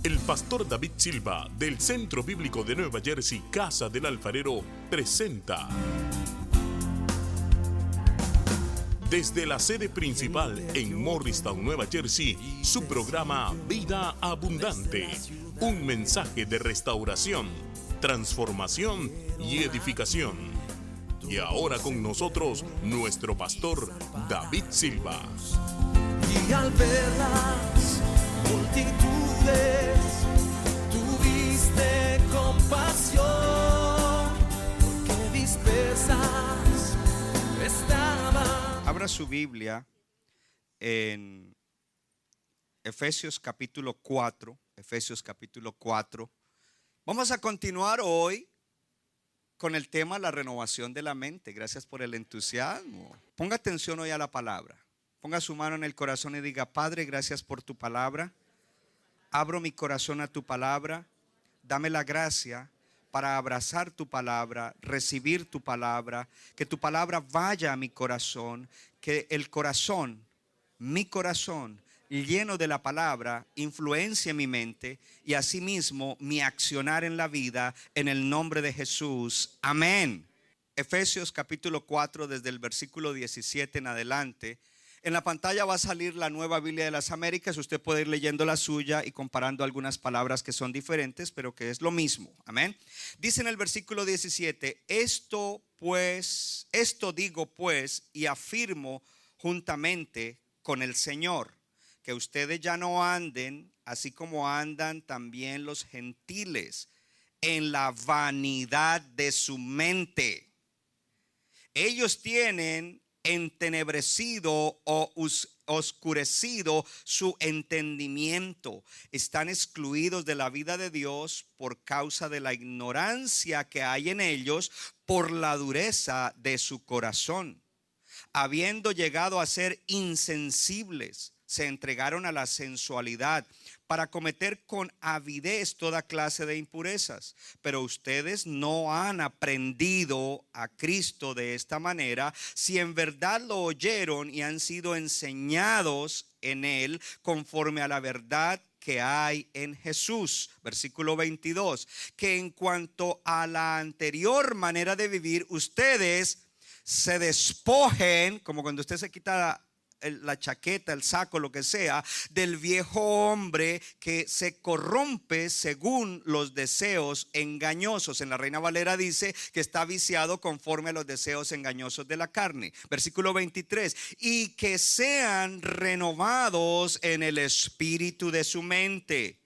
El pastor David Silva, del Centro Bíblico de Nueva Jersey, Casa del Alfarero, presenta desde la sede principal en Morristown, Nueva Jersey, su programa Vida Abundante. Un mensaje de restauración, transformación y edificación. Y ahora con nosotros, nuestro pastor David Silva. Y al ver las multitudes, tuviste compasión, porque dispersas estaban. Abra su Biblia en Efesios capítulo 4. Efesios capítulo 4. Vamos a continuar hoy con el tema la renovación de la mente. Gracias por el entusiasmo. Ponga atención hoy a la palabra. Ponga su mano en el corazón y diga: Padre, gracias por tu palabra. Abro mi corazón a tu palabra. Dame la gracia para abrazar tu palabra, recibir tu palabra, que tu palabra vaya a mi corazón, que el corazón, mi corazón, lleno de la palabra, influencie mi mente y asimismo mi accionar en la vida, en el nombre de Jesús. Amén. Efesios capítulo 4, desde el versículo 17 en adelante. En la pantalla va a salir la Nueva Biblia de las Américas. Usted puede ir leyendo la suya y comparando algunas palabras que son diferentes, pero que es lo mismo. Amén. Dice en el versículo 17: esto digo pues y afirmo juntamente con el Señor, que ustedes ya no anden así como andan también los gentiles, en la vanidad de su mente. Ellos tienen entenebrecido o oscurecido su entendimiento. Están excluidos de la vida de Dios por causa de la ignorancia que hay en ellos, por la dureza de su corazón. Habiendo llegado a ser insensibles, se entregaron a la sensualidad para cometer con avidez toda clase de impurezas. Pero ustedes no han aprendido a Cristo de esta manera, si en verdad lo oyeron y han sido enseñados en Él conforme a la verdad que hay en Jesús. Versículo 22, que en cuanto a la anterior manera de vivir, ustedes se despojen, como cuando usted se quita la chaqueta, el saco, lo que sea, del viejo hombre que se corrompe según los deseos engañosos. En la Reina Valera dice que está viciado conforme a los deseos engañosos de la carne. Versículo 23, y que sean renovados en el espíritu de su mente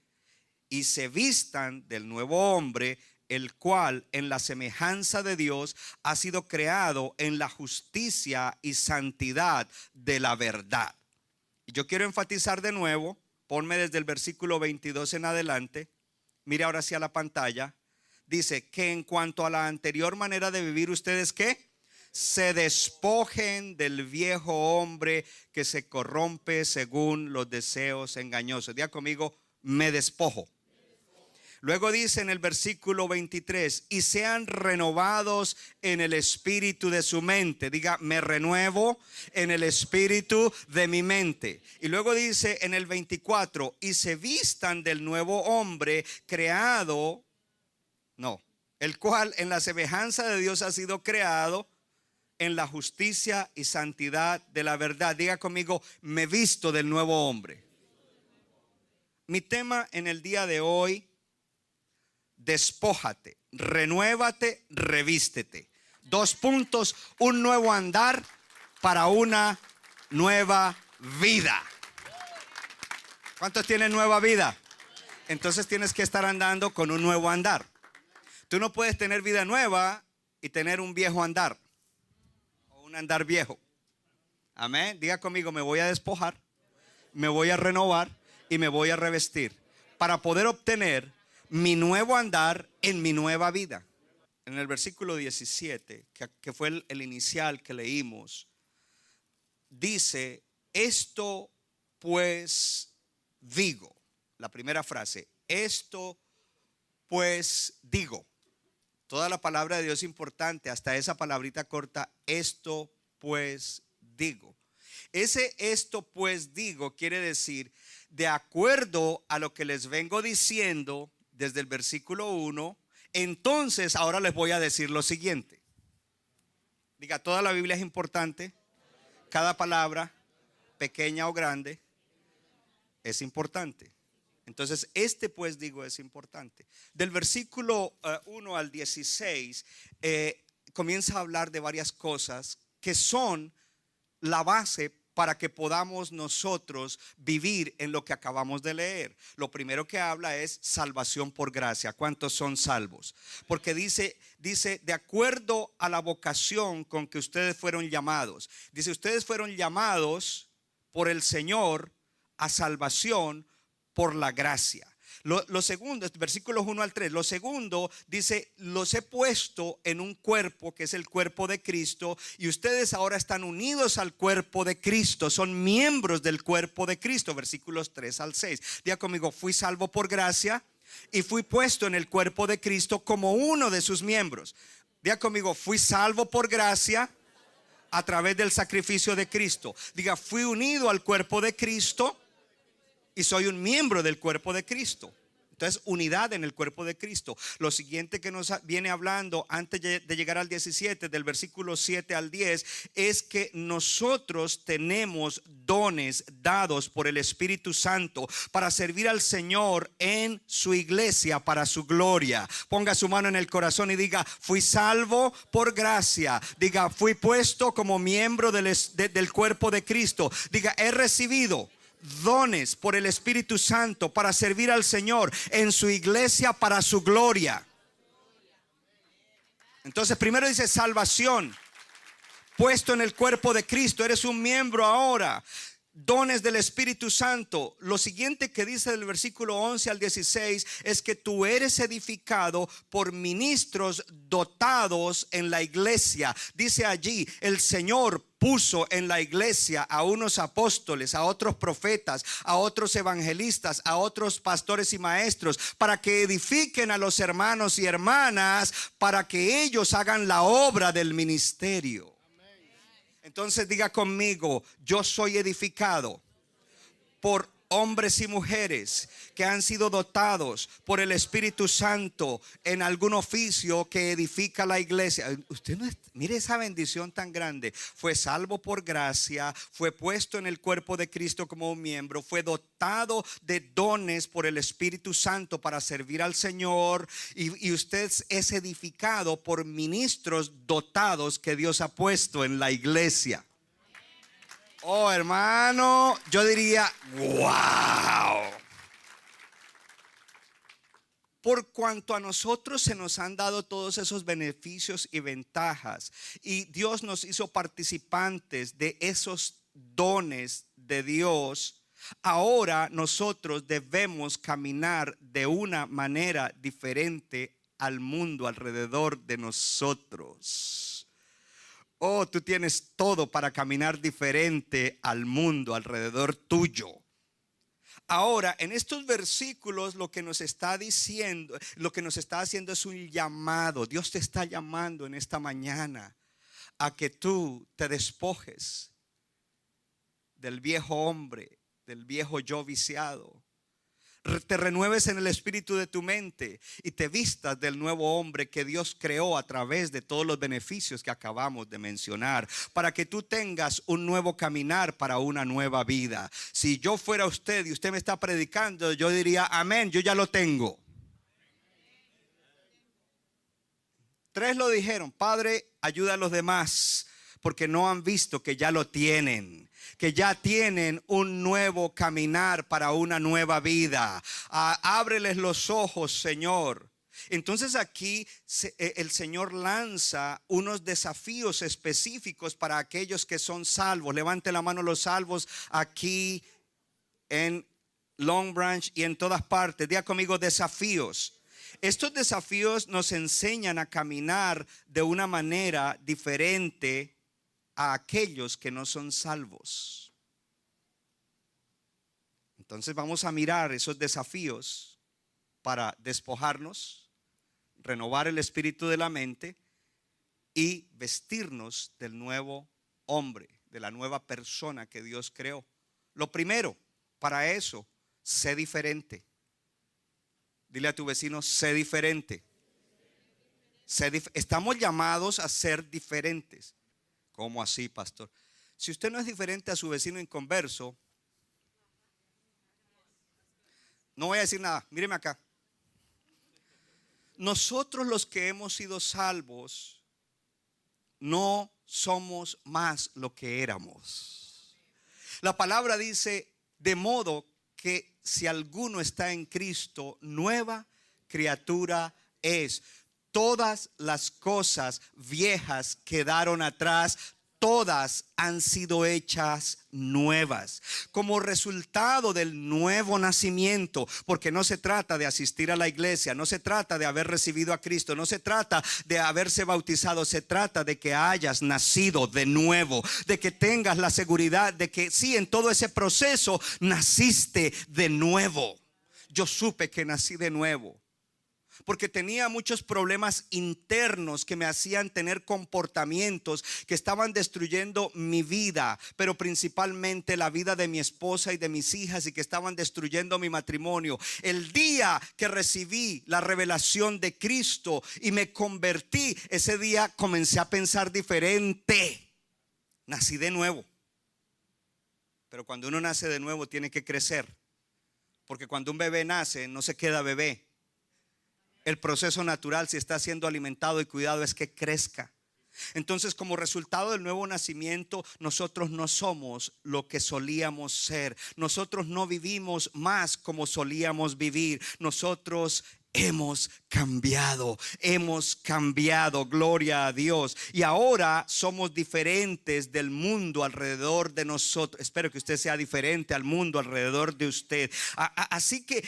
y se vistan del nuevo hombre, el cual en la semejanza de Dios ha sido creado en la justicia y santidad de la verdad. Y yo quiero enfatizar de nuevo, ponme desde el versículo 22 en adelante, mire ahora hacia la pantalla, dice que en cuanto a la anterior manera de vivir, ustedes ¿qué? Se despojen del viejo hombre que se corrompe según los deseos engañosos. Diga conmigo: me despojo. Luego dice en el versículo 23, y sean renovados en el espíritu de su mente. Diga: me renuevo en el espíritu de mi mente. Y luego dice en el 24, y se vistan del nuevo hombre el cual en la semejanza de Dios ha sido creado en la justicia y santidad de la verdad. Diga conmigo: me visto del nuevo hombre. Mi tema en el día de hoy: despójate, renuévate, revístete. 2 puntos, un nuevo andar para una nueva vida. ¿Cuántos tienen nueva vida? Entonces tienes que estar andando con un nuevo andar. Tú no puedes tener vida nueva y tener un viejo andar o un andar viejo. Amén. Diga conmigo: me voy a despojar, me voy a renovar y me voy a revestir para poder obtener mi nuevo andar en mi nueva vida. En el versículo 17, que fue el inicial que leímos, dice: esto pues digo. La primera frase: esto pues digo. Toda la palabra de Dios es importante, hasta esa palabrita corta: esto pues digo. Ese esto pues digo quiere decir, de acuerdo a lo que les vengo diciendo desde el versículo 1, entonces ahora les voy a decir lo siguiente. Diga, toda la Biblia es importante. Cada palabra, pequeña o grande, es importante. Entonces, este pues digo es importante. Del versículo 1 al 16, comienza a hablar de varias cosas que son la base para que podamos nosotros vivir en lo que acabamos de leer. Lo primero que habla es salvación por gracia. ¿Cuántos son salvos? Porque dice, de acuerdo a la vocación con que ustedes fueron llamados. Dice, ustedes fueron llamados por el Señor a salvación por la gracia. Lo segundo, versículos 1 al 3. Lo segundo dice, los he puesto en un cuerpo que es el cuerpo de Cristo, y ustedes ahora están unidos al cuerpo de Cristo, son miembros del cuerpo de Cristo. Versículos 3 al 6. Diga conmigo, fui salvo por gracia y fui puesto en el cuerpo de Cristo como uno de sus miembros. Diga conmigo, fui salvo por gracia a través del sacrificio de Cristo. Diga, fui unido al cuerpo de Cristo y soy un miembro del cuerpo de Cristo. Entonces, unidad en el cuerpo de Cristo. Lo siguiente que nos viene hablando antes de llegar al 17, del versículo 7 al 10, es que nosotros tenemos dones dados por el Espíritu Santo para servir al Señor en su iglesia para su gloria. Ponga su mano en el corazón y diga, fui salvo por gracia. Diga, fui puesto como miembro del cuerpo de Cristo. Diga, he recibido dones por el Espíritu Santo para servir al Señor en su iglesia para su gloria. Entonces primero dice salvación, puesto en el cuerpo de Cristo, eres un miembro ahora. Dones del Espíritu Santo. Lo siguiente que dice del versículo 11 al 16 es que tú eres edificado por ministros dotados en la iglesia. Dice allí, el Señor puso en la iglesia a unos apóstoles, a otros profetas, a otros evangelistas, a otros pastores y maestros, para que edifiquen a los hermanos y hermanas, para que ellos hagan la obra del ministerio. Entonces diga conmigo, yo soy edificado por hombres y mujeres que han sido dotados por el Espíritu Santo en algún oficio que edifica la iglesia. Usted no es, mire esa bendición tan grande. Fue salvo por gracia, fue puesto en el cuerpo de Cristo como un miembro, fue dotado de dones por el Espíritu Santo para servir al Señor, y usted es edificado por ministros dotados que Dios ha puesto en la iglesia. Oh, hermano, yo diría, wow. Por cuanto a nosotros se nos han dado todos esos beneficios y ventajas, y Dios nos hizo participantes de esos dones de Dios, ahora nosotros debemos caminar de una manera diferente al mundo alrededor de nosotros. Oh, tú tienes todo para caminar diferente al mundo alrededor tuyo. Ahora, en estos versículos lo que nos está diciendo, lo que nos está haciendo es un llamado. Dios te está llamando en esta mañana a que tú te despojes del viejo hombre, del viejo yo viciado. Te renueves en el espíritu de tu mente y te vistas del nuevo hombre que Dios creó a través de todos los beneficios que acabamos de mencionar, para que tú tengas un nuevo caminar para una nueva vida. Si yo fuera usted y usted me está predicando, yo diría amén, yo ya lo tengo. 3 lo dijeron: Padre, ayuda a los demás porque no han visto que ya lo tienen, que ya tienen un nuevo caminar para una nueva vida. Ábreles los ojos, Señor. Entonces aquí el Señor lanza unos desafíos específicos para aquellos que son salvos. Levante la mano los salvos aquí en Long Branch y en todas partes. Diga conmigo, desafíos. Estos desafíos nos enseñan a caminar de una manera diferente a aquellos que no son salvos. Entonces vamos a mirar esos desafíos para despojarnos, renovar el espíritu de la mente y vestirnos del nuevo hombre, de la nueva persona que Dios creó. Lo primero, para eso, sé diferente. Dile a tu vecino, sé diferente. Estamos llamados a ser diferentes. ¿Cómo así, pastor? Si usted no es diferente a su vecino inconverso, no voy a decir nada, míreme acá. Nosotros los que hemos sido salvos no somos más lo que éramos. La palabra dice, de modo que si alguno está en Cristo, nueva criatura es. Todas las cosas viejas quedaron atrás, todas han sido hechas nuevas. Como resultado del nuevo nacimiento, porque no se trata de asistir a la iglesia, no se trata de haber recibido a Cristo, no se trata de haberse bautizado, se trata de que hayas nacido de nuevo, de que tengas la seguridad de que sí, en todo ese proceso naciste de nuevo. Yo supe que nací de nuevo porque tenía muchos problemas internos que me hacían tener comportamientos que estaban destruyendo mi vida, pero principalmente la vida de mi esposa y de mis hijas, y que estaban destruyendo mi matrimonio. El día que recibí la revelación de Cristo y me convertí, ese día comencé a pensar diferente. Nací de nuevo. Pero cuando uno nace de nuevo tiene que crecer, porque cuando un bebé nace no se queda bebé. El proceso natural, si está siendo alimentado y cuidado, es que crezca. Entonces, como resultado del nuevo nacimiento, nosotros no somos lo que solíamos ser. Nosotros no vivimos más como solíamos vivir. Nosotros hemos cambiado, gloria a Dios. Y ahora somos diferentes del mundo alrededor de nosotros. Espero que usted sea diferente al mundo alrededor de usted. Así que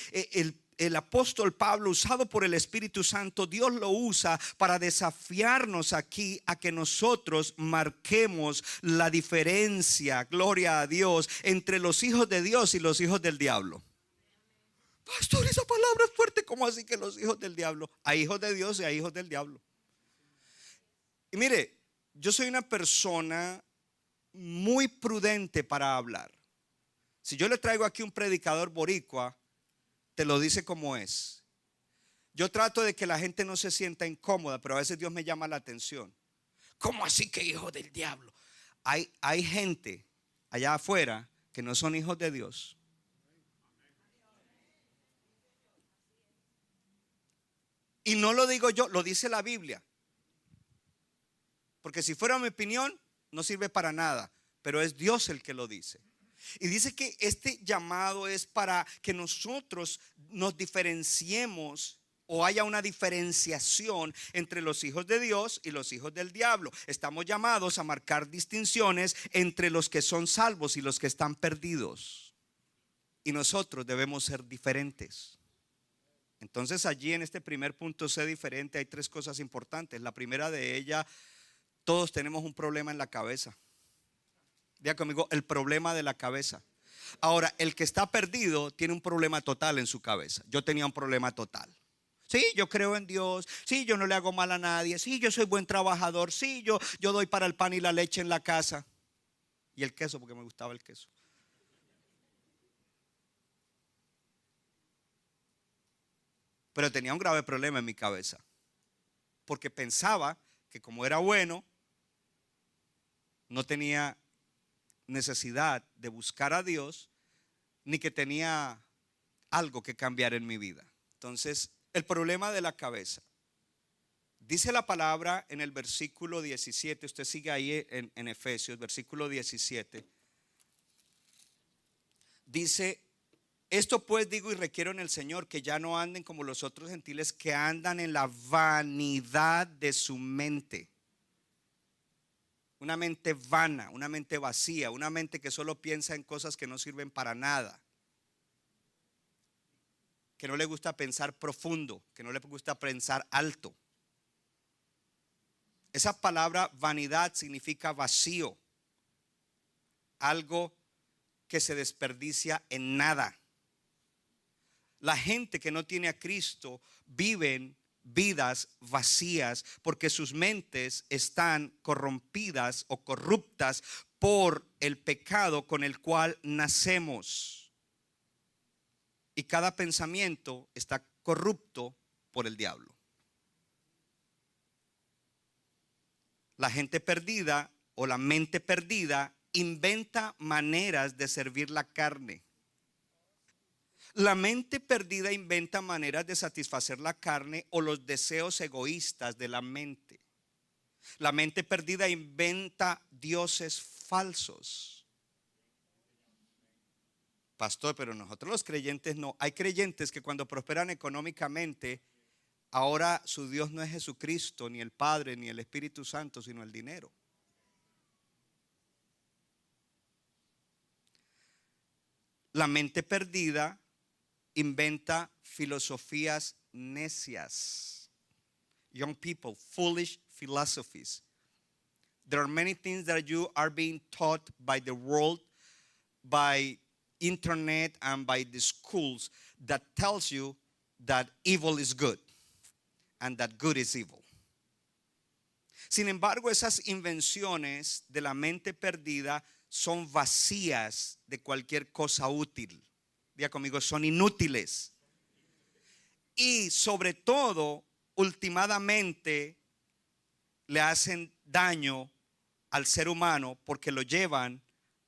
el apóstol Pablo, usado por el Espíritu Santo, Dios lo usa para desafiarnos aquí a que nosotros marquemos la diferencia, gloria a Dios, entre los hijos de Dios y los hijos del diablo. Pastor, esa palabra es fuerte. ¿Cómo así que los hijos del diablo? Hay hijos de Dios y hay hijos del diablo. Y mire, yo soy una persona muy prudente para hablar. Si yo le traigo aquí un predicador boricua, te lo dice como es. Yo trato de que la gente no se sienta incómoda, pero a veces Dios me llama la atención. ¿Cómo así que hijo del diablo? Hay gente allá afuera que no son hijos de Dios. Y no lo digo yo, lo dice la Biblia. Porque si fuera mi opinión, no sirve para nada, pero es Dios el que lo dice. Y dice que este llamado es para que nosotros nos diferenciemos, o haya una diferenciación entre los hijos de Dios y los hijos del diablo. Estamos llamados a marcar distinciones entre los que son salvos y los que están perdidos. Y nosotros debemos ser diferentes. Entonces allí en este primer punto, sé diferente, hay tres cosas importantes. La primera de ellas, todos tenemos un problema en la cabeza. Diga conmigo, el problema de la cabeza. Ahora, el que está perdido tiene un problema total en su cabeza. Yo tenía un problema total. Sí, yo creo en Dios. Sí, yo no le hago mal a nadie. Sí, yo soy buen trabajador. Sí, yo doy para el pan y la leche en la casa. Y el queso, porque me gustaba el queso. Pero tenía un grave problema en mi cabeza, porque pensaba que como era bueno, no tenía necesidad de buscar a Dios, ni que tenía algo que cambiar en mi vida. Entonces, el problema de la cabeza. Dice la palabra en el versículo 17, usted sigue ahí en Efesios, versículo 17. Dice: esto pues digo y requiero en el Señor, que ya no anden como los otros gentiles, que andan en la vanidad de su mente. Una mente vana, una mente vacía, una mente que solo piensa en cosas que no sirven para nada, que no le gusta pensar profundo, que no le gusta pensar alto. Esa palabra vanidad significa vacío, algo que se desperdicia en nada. La gente que no tiene a Cristo viven vidas vacías porque sus mentes están corrompidas o corruptas por el pecado con el cual nacemos. Y cada pensamiento está corrupto por el diablo. La gente perdida o la mente perdida inventa maneras de servir la carne. La mente perdida inventa maneras de satisfacer la carne o los deseos egoístas de la mente. La mente perdida inventa dioses falsos. Pastor, pero nosotros los creyentes no. Hay creyentes que cuando prosperan económicamente, ahora su Dios no es Jesucristo, ni el Padre, ni el Espíritu Santo, sino el dinero. La mente perdida inventa filosofías necias. Young people, foolish philosophies. There are many things that you are being taught by the world, by internet and by the schools that tells you that evil is good and that good is evil. Sin embargo, esas invenciones de la mente perdida son vacías de cualquier cosa útil. Diga conmigo, son inútiles. Y sobre todo, últimamente, le hacen daño al ser humano porque lo llevan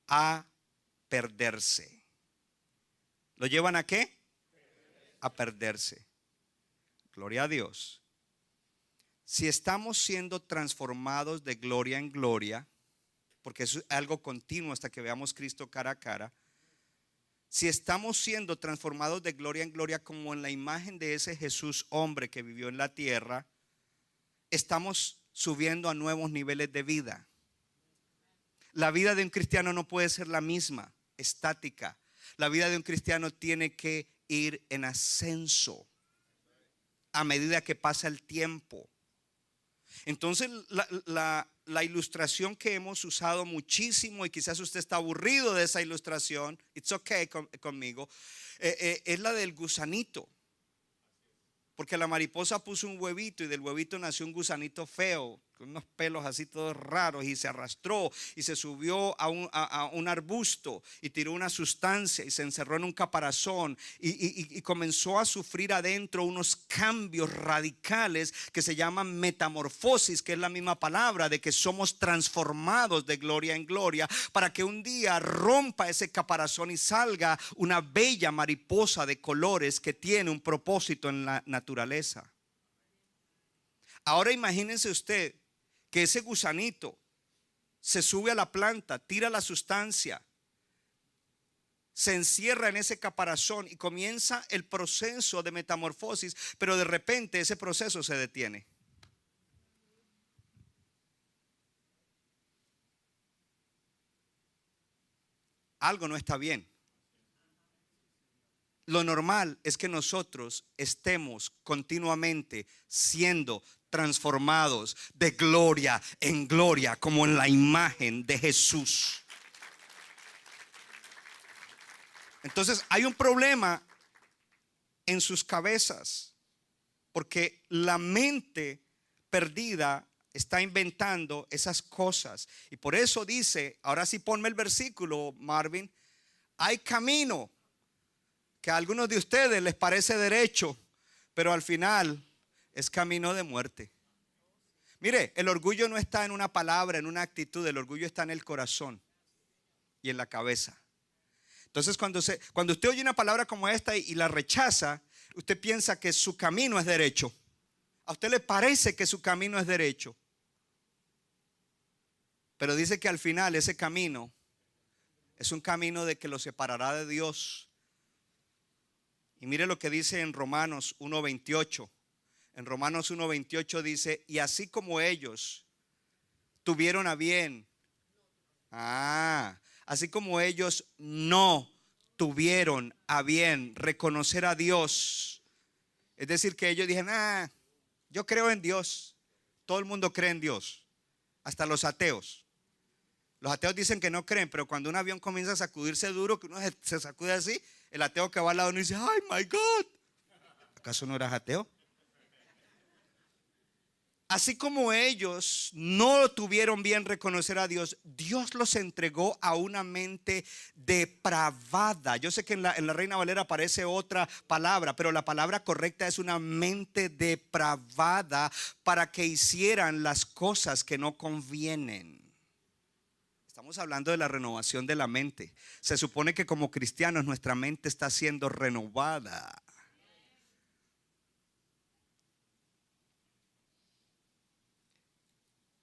a perderse. ¿Lo llevan a qué? A perderse. Gloria a Dios. Si estamos siendo transformados de gloria en gloria, porque es algo continuo hasta que veamos Cristo cara a cara. Si estamos siendo transformados de gloria en gloria como en la imagen de ese Jesús hombre que vivió en la tierra, estamos subiendo a nuevos niveles de vida. La vida de un cristiano no puede ser la misma, estática. La vida de un cristiano tiene que ir en ascenso a medida que pasa el tiempo. Entonces la ilustración que hemos usado muchísimo, y quizás usted está aburrido de esa ilustración, it's okay conmigo, es la del gusanito. Porque la mariposa puso un huevito y del huevito nació un gusanito feo, con unos pelos así todos raros, y se arrastró y se subió a un arbusto y tiró una sustancia y se encerró en un caparazón y comenzó a sufrir adentro unos cambios radicales que se llaman metamorfosis, que es la misma palabra de que somos transformados de gloria en gloria para que un día rompa ese caparazón y salga una bella mariposa de colores que tiene un propósito en la naturaleza. Ahora imagínense usted que ese gusanito se sube a la planta, tira la sustancia, se encierra en ese caparazón y comienza el proceso de metamorfosis, pero de repente ese proceso se detiene. Algo no está bien. Lo normal es que nosotros estemos continuamente siendo transformados de gloria en gloria, como en la imagen de Jesús. Entonces hay un problema en sus cabezas, porque la mente perdida está inventando esas cosas. Y por eso dice, ahora sí ponme el versículo, Marvin, hay camino que a algunos de ustedes les parece derecho, pero al final es camino de muerte. Mire, el orgullo no está en una palabra, en una actitud. El orgullo está en el corazón y en la cabeza. Entonces cuando usted oye una palabra como esta y la rechaza, usted piensa que su camino es derecho. A usted le parece que su camino es derecho, pero dice que al final ese camino es un camino de que lo separará de Dios. Y mire lo que dice en Romanos 1:28. En Romanos 1:28 dice, y así como ellos tuvieron a bien, así como ellos no tuvieron a bien reconocer a Dios. Es decir, que ellos dijeron, yo creo en Dios. Todo el mundo cree en Dios, hasta los ateos. Los ateos dicen que no creen, pero cuando un avión comienza a sacudirse duro, que uno se sacude así, el ateo que va al lado no dice, ay my God, ¿acaso no eras ateo? así como ellos no tuvieron bien reconocer a Dios, Dios los entregó a una mente depravada. Yo sé que en la Reina Valera aparece otra palabra, pero la palabra correcta es una mente depravada, para que hicieran las cosas que no convienen. Estamos hablando de la renovación de la mente. Se supone que como cristianos nuestra mente está siendo renovada.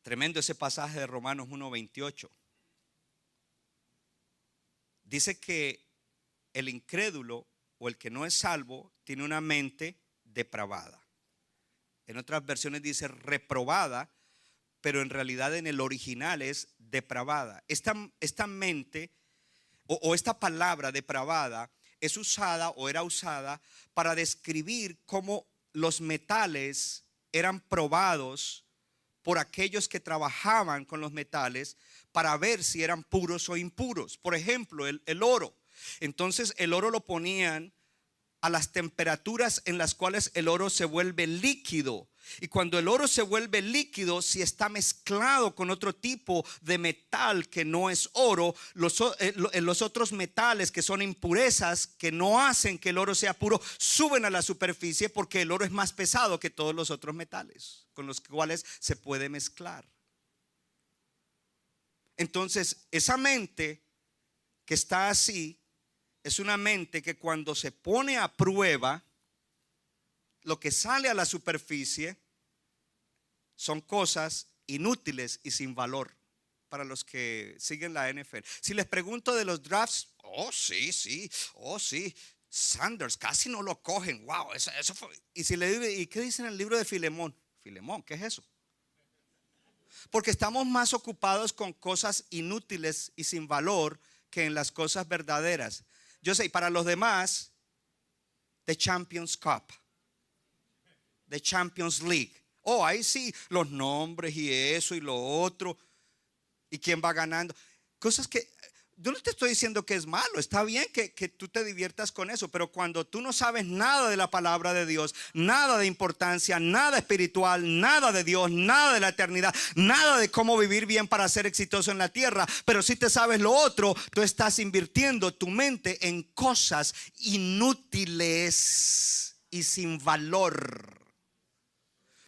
Tremendo ese pasaje de Romanos 1:28. Dice que el incrédulo o el que no es salvo tiene una mente depravada. En otras versiones dice reprobada, pero en realidad en el original es depravada. Esta mente o esta palabra depravada es usada o era usada para describir cómo los metales eran probados por aquellos que trabajaban con los metales para ver si eran puros o impuros. Por ejemplo, el oro. Entonces el oro lo ponían a las temperaturas en las cuales el oro se vuelve líquido. Y cuando el oro se vuelve líquido, si está mezclado con otro tipo de metal que no es oro, los otros metales que son impurezas, que no hacen que el oro sea puro, suben a la superficie, porque el oro es más pesado que todos los otros metales con los cuales se puede mezclar. Entonces esa mente que está así es una mente que cuando se pone a prueba, lo que sale a la superficie son cosas inútiles y sin valor. Para los que siguen la NFL, si les pregunto de los drafts, oh sí, Sanders casi no lo cogen, wow, eso fue. Y si le digo, ¿y qué dice en el libro de Filemón? Filemón, ¿qué es eso? Porque estamos más ocupados con cosas inútiles y sin valor que en las cosas verdaderas. Yo sé, para los demás, The Champions Cup, The Champions League. Oh, ahí sí, los nombres y eso y lo otro. Y quién va ganando. Cosas que yo no te estoy diciendo que es malo. Está bien que tú te diviertas con eso. Pero cuando tú no sabes nada de la palabra de Dios, nada de importancia, nada espiritual, nada de Dios, nada de la eternidad, nada de cómo vivir bien para ser exitoso en la tierra, pero si te sabes lo otro, tú estás invirtiendo tu mente en cosas inútiles y sin valor.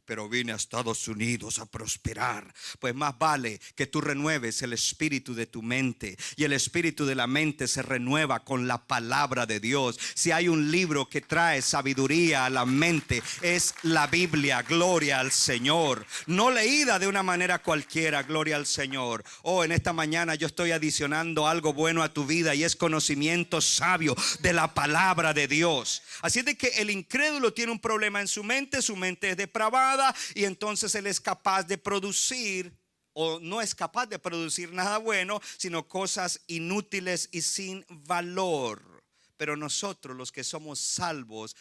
Pero vine a Estados Unidos a prosperar. Pues más vale que tú renueves el espíritu de tu mente. Y el espíritu de la mente se renueva con la palabra de Dios. Si hay un libro que trae sabiduría a la mente, es la Biblia. Gloria al Señor. No leída de una manera cualquiera. Gloria al Señor. Oh, en esta mañana yo estoy adicionando algo bueno a tu vida, y es conocimiento sabio de la palabra de Dios. Así es de que el incrédulo tiene un problema en su mente es depravada. Y entonces él es capaz de producir, o no es capaz de producir nada bueno, sino cosas inútiles y sin valor. Pero nosotros, los que somos salvos,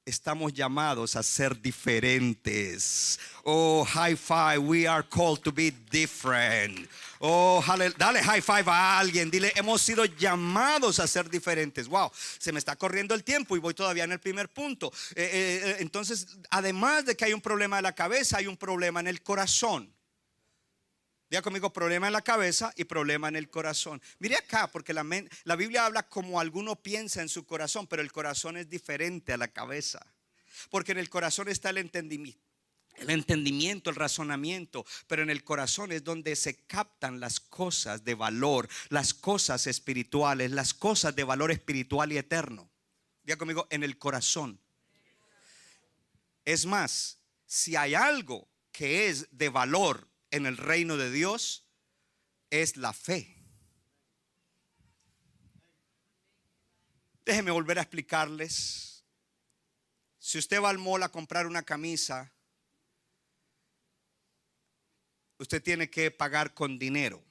estamos llamados a ser diferentes. Oh, high five, we are called to be different. Oh, dale high five a alguien, dile, hemos sido llamados a ser diferentes. Wow, se me está corriendo el tiempo y voy todavía en el primer punto. Entonces, además de que hay un problema de la cabeza, hay un problema en el corazón. Diga conmigo, problema en la cabeza y problema en el corazón. Mire acá, porque la Biblia habla como alguno piensa en su corazón, pero el corazón es diferente a la cabeza. Porque en el corazón está el entendimiento, el razonamiento, pero en el corazón es donde se captan las cosas de valor, las cosas espirituales, las cosas de valor espiritual y eterno. Diga conmigo, en el corazón. Es más, si hay algo que es de valor en el reino de Dios, es la fe. Déjenme volver a explicarles. Si usted va al mall a comprar una camisa, usted tiene que pagar con dinero.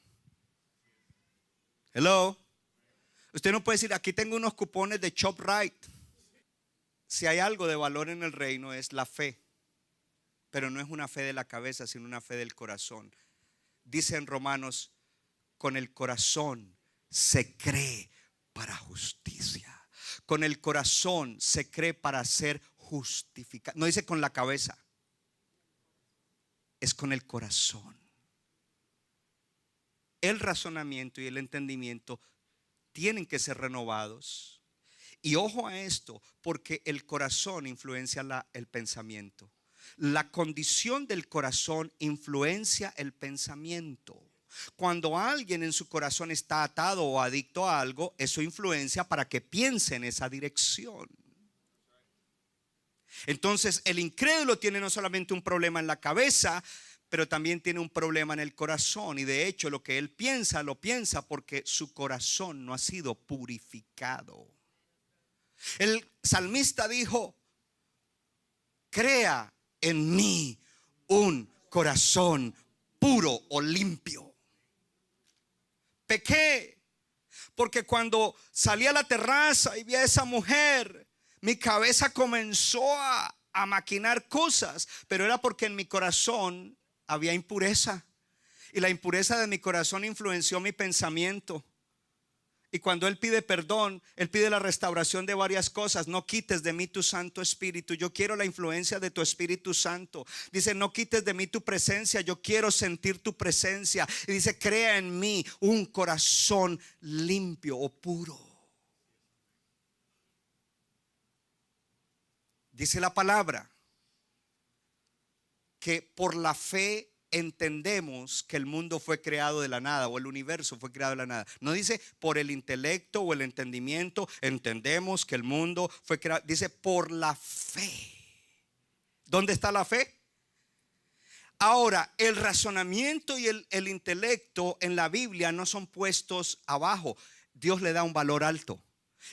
Hello. Usted no puede decir, aquí tengo unos cupones de ShopRite. Si hay algo de valor en el reino, es la fe. Pero no es una fe de la cabeza, sino una fe del corazón. Dice en Romanos, con el corazón se cree para justicia. Con el corazón se cree para ser justificado. No dice con la cabeza. es con el corazón. El razonamiento y el entendimiento tienen que ser renovados. Y ojo a esto, porque el corazón influencia el pensamiento. La condición del corazón influencia el pensamiento. Cuando alguien en su corazón está atado o adicto a algo, eso influencia para que piense en esa dirección. Entonces el incrédulo tiene no solamente un problema en la cabeza, pero también tiene un problema en el corazón. Y de hecho lo que él piensa, lo piensa porque su corazón no ha sido purificado. El salmista dijo: crea en mí un corazón puro o limpio. Pequé porque cuando salí a la terraza y vi a esa mujer, mi cabeza comenzó a maquinar cosas, pero era porque en mi corazón había impureza. Y la impureza de mi corazón influenció mi pensamiento. Y cuando Él pide perdón, Él pide la restauración de varias cosas. No quites de mí tu Santo Espíritu. Yo quiero la influencia de tu Espíritu Santo. Dice: no quites de mí tu presencia. Yo quiero sentir tu presencia. Y dice: crea en mí un corazón limpio o puro. Dice la palabra que por la fe entendemos que el mundo fue creado de la nada, o el universo fue creado de la nada. No dice por el intelecto o el entendimiento entendemos que el mundo fue creado. Dice por la fe. ¿Dónde está la fe? Ahora, el razonamiento y el intelecto en la Biblia no son puestos abajo. Dios le da un valor alto.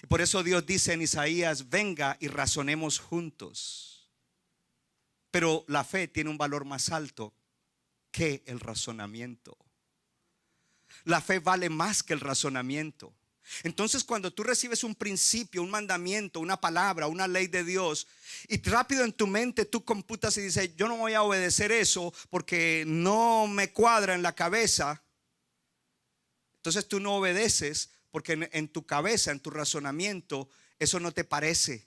Y por eso Dios dice en Isaías: venga y razonemos juntos. Pero la fe tiene un valor más alto que el razonamiento. La fe vale más que el razonamiento. Entonces, cuando tú recibes un principio, un mandamiento, una palabra, una ley de Dios, y rápido en tu mente tú computas y dices: yo no voy a obedecer eso porque no me cuadra en la cabeza. Entonces tú no obedeces porque en tu cabeza, en tu razonamiento, eso no te parece.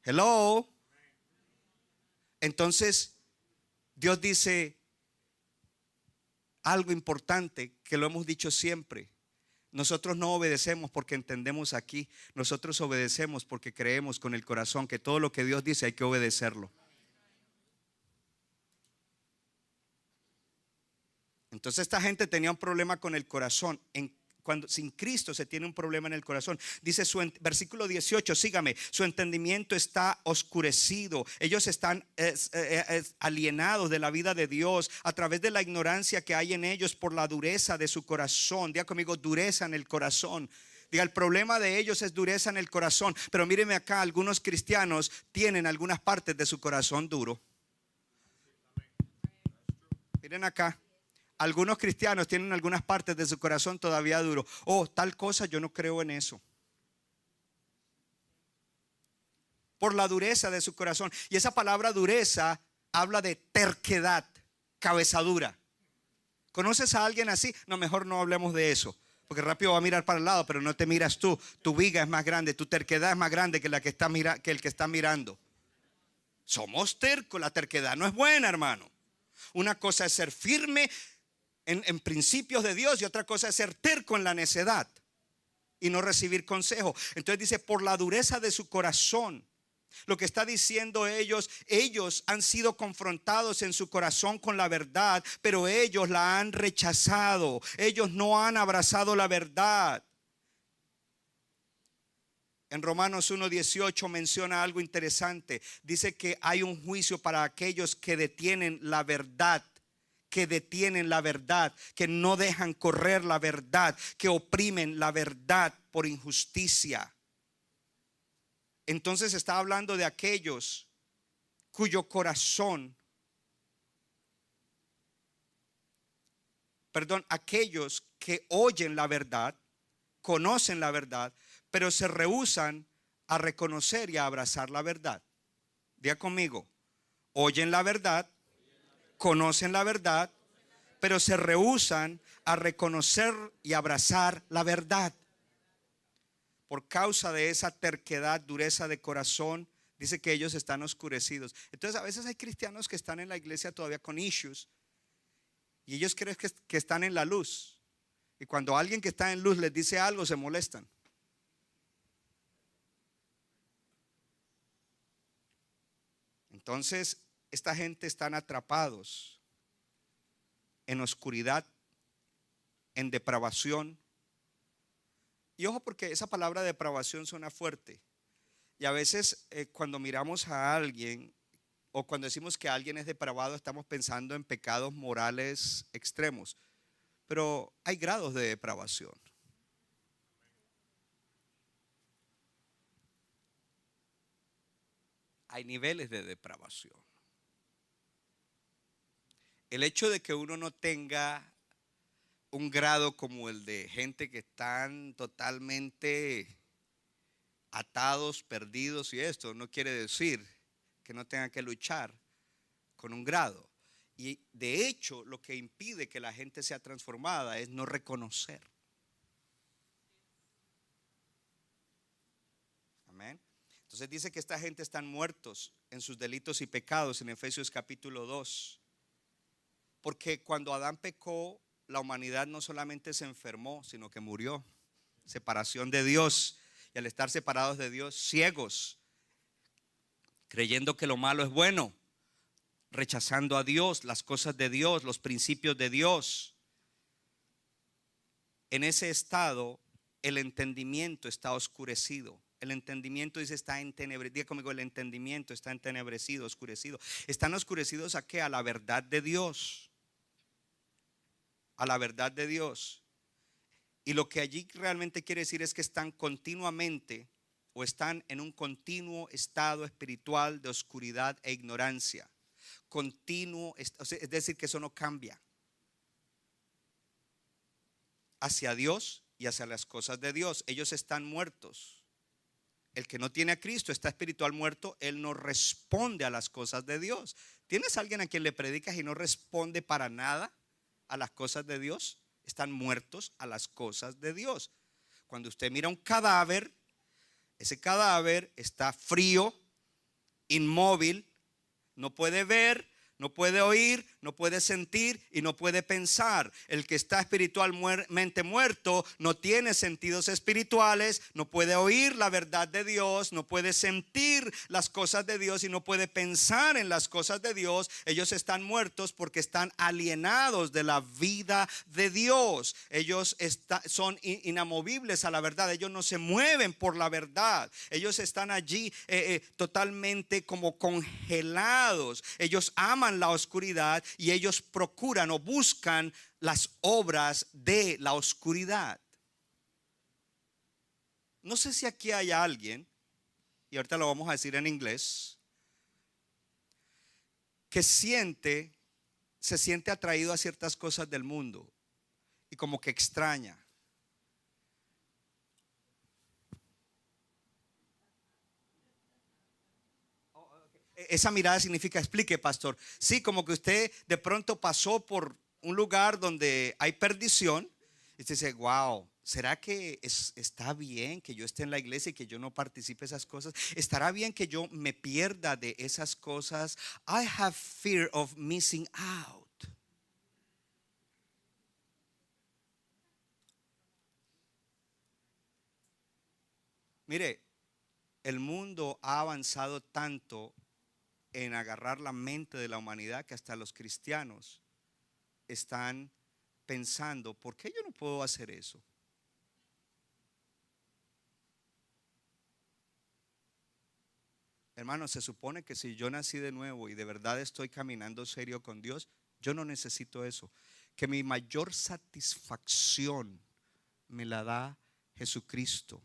Hello. Entonces Dios dice algo importante que lo hemos dicho siempre: nosotros no obedecemos porque entendemos aquí, nosotros obedecemos porque creemos con el corazón que todo lo que Dios dice hay que obedecerlo. Entonces esta gente tenía un problema con el corazón. Cuando sin Cristo se tiene un problema en el corazón. Dice versículo 18, sígame: su entendimiento está oscurecido. Ellos están alienados de la vida de Dios a través de la ignorancia que hay en ellos por la dureza de su corazón. Diga conmigo: dureza en el corazón. Diga: el problema de ellos es dureza en el corazón. Pero míreme acá, algunos cristianos tienen algunas partes de su corazón duro. Miren acá. Algunos cristianos tienen algunas partes de su corazón todavía duro. Oh, tal cosa, yo no creo en eso. Por la dureza de su corazón. Y esa palabra dureza habla de terquedad, cabeza dura. ¿Conoces a alguien así? No, mejor no hablemos de eso, porque rápido va a mirar para el lado, pero no te miras tú. Tu viga es más grande, tu terquedad es más grande que el que está mirando. Somos tercos, la terquedad no es buena, hermano. Una cosa es ser firme en principios de Dios y otra cosa es ser terco en la necedad y no recibir consejo. Entonces dice: por la dureza de su corazón. Lo que está diciendo ellos han sido confrontados en su corazón con la verdad, pero ellos la han rechazado. Ellos no han abrazado la verdad. En Romanos 1:18 menciona algo interesante. Dice que hay un juicio para aquellos que detienen la verdad. Que no dejan correr la verdad, que oprimen la verdad por injusticia. Entonces está hablando de aquellos cuyo corazón, aquellos que oyen la verdad, conocen la verdad, pero se rehúsan a reconocer y a abrazar la verdad. Diga conmigo: oyen la verdad, conocen la verdad, pero se rehúsan a reconocer y abrazar la verdad. Por causa de esa terquedad, dureza de corazón, Dice que ellos están oscurecidos. Entonces a veces hay cristianos que están en la iglesia todavía con issues y ellos creen que están en la luz. Y cuando alguien que está en luz les dice algo, se molestan. Entonces esta gente están atrapados en oscuridad, en depravación. Y ojo, porque esa palabra depravación suena fuerte. Y a veces cuando miramos a alguien o cuando decimos que alguien es depravado, estamos pensando en pecados morales extremos. Pero hay grados de depravación. Hay niveles de depravación. El hecho de que uno no tenga un grado como el de gente que están totalmente atados, perdidos y esto, no quiere decir que no tengan que luchar con un grado. Y de hecho, lo que impide que la gente sea transformada es no reconocer. Amén. Entonces dice que esta gente están muertos en sus delitos y pecados en Efesios capítulo 2. Porque cuando Adán pecó, la humanidad no solamente se enfermó, sino que murió. Separación de Dios. Y al estar separados de Dios, ciegos, creyendo que lo malo es bueno, rechazando a Dios, las cosas de Dios, los principios de Dios. En ese estado, el entendimiento está oscurecido. El entendimiento dice está entenebrecido. Diga conmigo, el entendimiento está entenebrecido, oscurecido. ¿Están oscurecidos a qué? A la verdad de Dios. A la verdad de Dios. Y lo que allí realmente quiere decir es que están continuamente o están en un continuo estado espiritual de oscuridad e ignorancia. Continuo, es decir, que eso no cambia hacia Dios y hacia las cosas de Dios. Ellos están muertos. El que no tiene a Cristo está espiritual muerto. Él no responde a las cosas de Dios. ¿Tienes a alguien a quien le predicas y no responde para nada a las cosas de Dios? Están muertos a las cosas de Dios. Cuando usted mira un cadáver, ese cadáver está frío, inmóvil, no puede ver, no puede oír, no puede sentir y no puede pensar. El que está espiritualmente muerto no tiene sentidos espirituales, no puede oír la verdad de Dios, no puede sentir las cosas de Dios y no puede pensar en las cosas de Dios. Ellos están muertos porque están alienados de la vida de Dios. Ellos son inamovibles a la verdad. Ellos no se mueven por la verdad. Ellos están allí totalmente como congelados. Ellos aman la oscuridad y ellos procuran o buscan las obras de la oscuridad. No sé si aquí hay alguien, y ahorita lo vamos a decir en inglés, que se siente atraído a ciertas cosas del mundo y como que extraña. Esa mirada significa, explique, pastor. Sí, como que usted de pronto pasó por un lugar donde hay perdición y usted dice, wow, ¿será que está bien que yo esté en la iglesia y que yo no participe de esas cosas? ¿Estará bien que yo me pierda de esas cosas? I have fear of missing out. Mire, el mundo ha avanzado tanto en agarrar la mente de la humanidad que hasta los cristianos están pensando, ¿por qué yo no puedo hacer eso? Hermano, se supone que si yo nací de nuevo y de verdad estoy caminando serio con Dios, yo no necesito eso. Que mi mayor satisfacción me la da Jesucristo.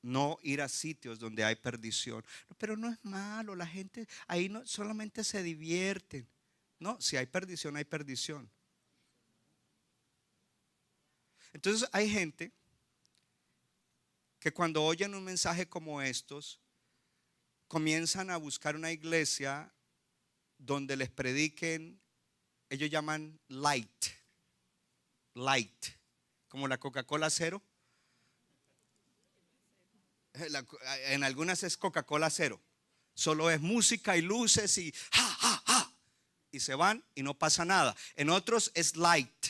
No ir a sitios donde hay perdición. Pero no es malo, la gente ahí no solamente se divierten. No, si hay perdición, hay perdición. Entonces hay gente que cuando oyen un mensaje como estos, comienzan a buscar una iglesia donde les prediquen, ellos llaman light, como la Coca-Cola cero. En algunas es Coca-Cola cero. Solo es música y luces y ja, ja, ja. Y se van y no pasa nada. En otros es light.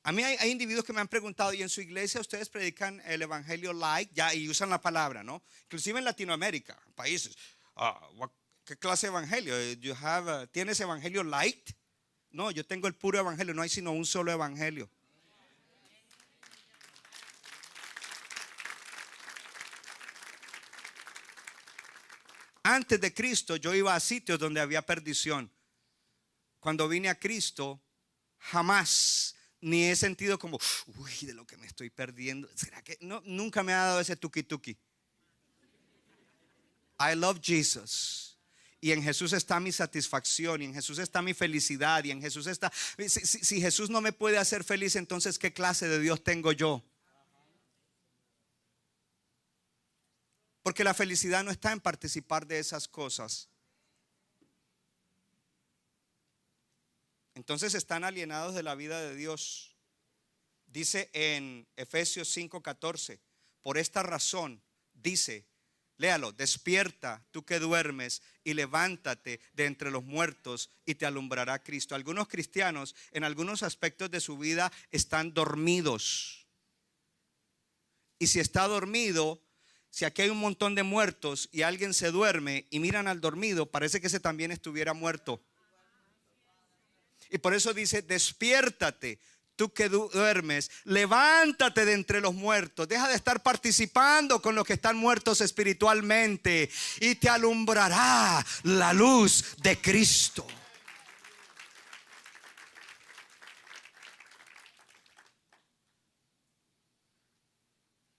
A mí hay individuos que me han preguntado, ¿y en su iglesia ustedes predican el evangelio light? Ya, y usan la palabra, ¿no? Inclusive en Latinoamérica, países. ¿Qué clase de evangelio? ¿Tienes evangelio light? No, yo tengo el puro evangelio. No hay sino un solo evangelio. Antes de Cristo yo iba a sitios donde había perdición. Cuando vine a Cristo, jamás ni he sentido como, uy, de lo que me estoy perdiendo. ¿Será que no? Nunca me ha dado ese tuki tuki. I love Jesus. Y en Jesús está mi satisfacción, y en Jesús está mi felicidad, y en Jesús está. Si Jesús no me puede hacer feliz, entonces ¿qué clase de Dios tengo yo? Porque la felicidad no está en participar de esas cosas. Entonces están alienados de la vida de Dios. Dice en Efesios 5:14, por esta razón, dice, léalo, despierta tú que duermes y levántate de entre los muertos y te alumbrará Cristo. Algunos cristianos en algunos aspectos de su vida están dormidos. Y si está dormido, si aquí hay un montón de muertos y alguien se duerme y miran al dormido, parece que ese también estuviera muerto. Y por eso dice, despiértate tú que duermes, levántate de entre los muertos, deja de estar participando con los que están muertos espiritualmente y te alumbrará la luz de Cristo.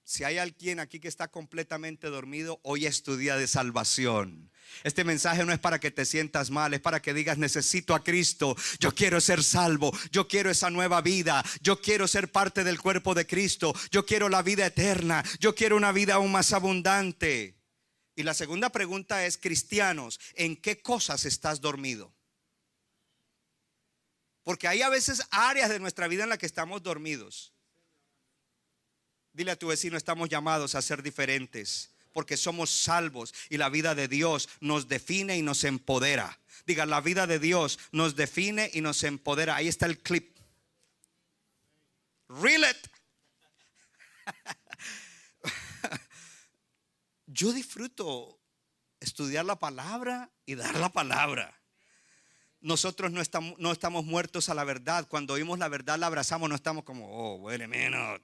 Si hay alguien aquí que está completamente dormido, hoy es tu día de salvación. Este mensaje no es para que te sientas mal, es para que digas, necesito a Cristo, yo quiero ser salvo, yo quiero esa nueva vida, yo quiero ser parte del cuerpo de Cristo, yo quiero la vida eterna, yo quiero una vida aún más abundante. Y la segunda pregunta es, cristianos, ¿en qué cosas estás dormido? Porque hay a veces áreas de nuestra vida en las que estamos dormidos. Dile a tu vecino, estamos llamados a ser diferentes, porque somos salvos y la vida de Dios nos define y nos empodera. Diga, la vida de Dios nos define y nos empodera. Ahí está el clip. Reel it. Yo disfruto estudiar la palabra y dar la palabra. Nosotros no estamos muertos a la verdad. Cuando oímos la verdad la abrazamos, no estamos como, oh, wait a minute.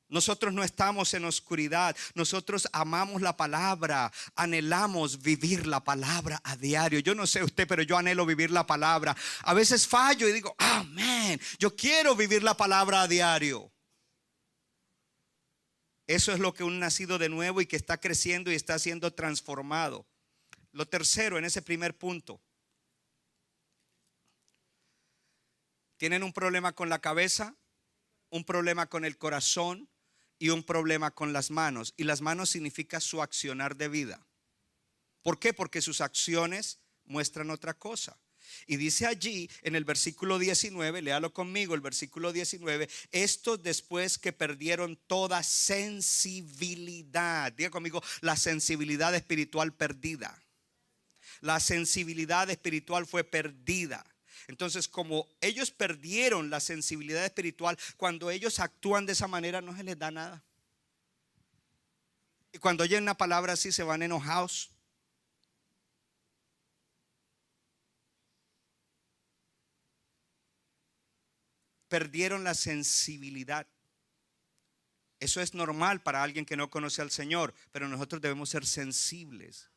Nosotros no estamos en oscuridad. Nosotros amamos la palabra, anhelamos vivir la palabra a diario. Yo no sé usted, pero yo anhelo vivir la palabra. A veces fallo y digo, amén, yo quiero vivir la palabra a diario. Eso es lo que un nacido de nuevo y que está creciendo y está siendo transformado. Lo tercero, en ese primer punto, tienen un problema con la cabeza, un problema con el corazón y un problema con las manos. Y las manos significa su accionar de vida. ¿Por qué? Porque sus acciones muestran otra cosa. Y dice allí en el versículo 19, léalo conmigo, el versículo 19, estos después que perdieron toda sensibilidad. Diga conmigo, la sensibilidad espiritual perdida. La sensibilidad espiritual fue perdida. Entonces, como ellos perdieron la sensibilidad espiritual, cuando ellos actúan de esa manera no se les da nada. Y cuando oyen una palabra así se van enojados. Perdieron la sensibilidad. Eso es normal para alguien que no conoce al Señor, pero nosotros debemos ser sensibles.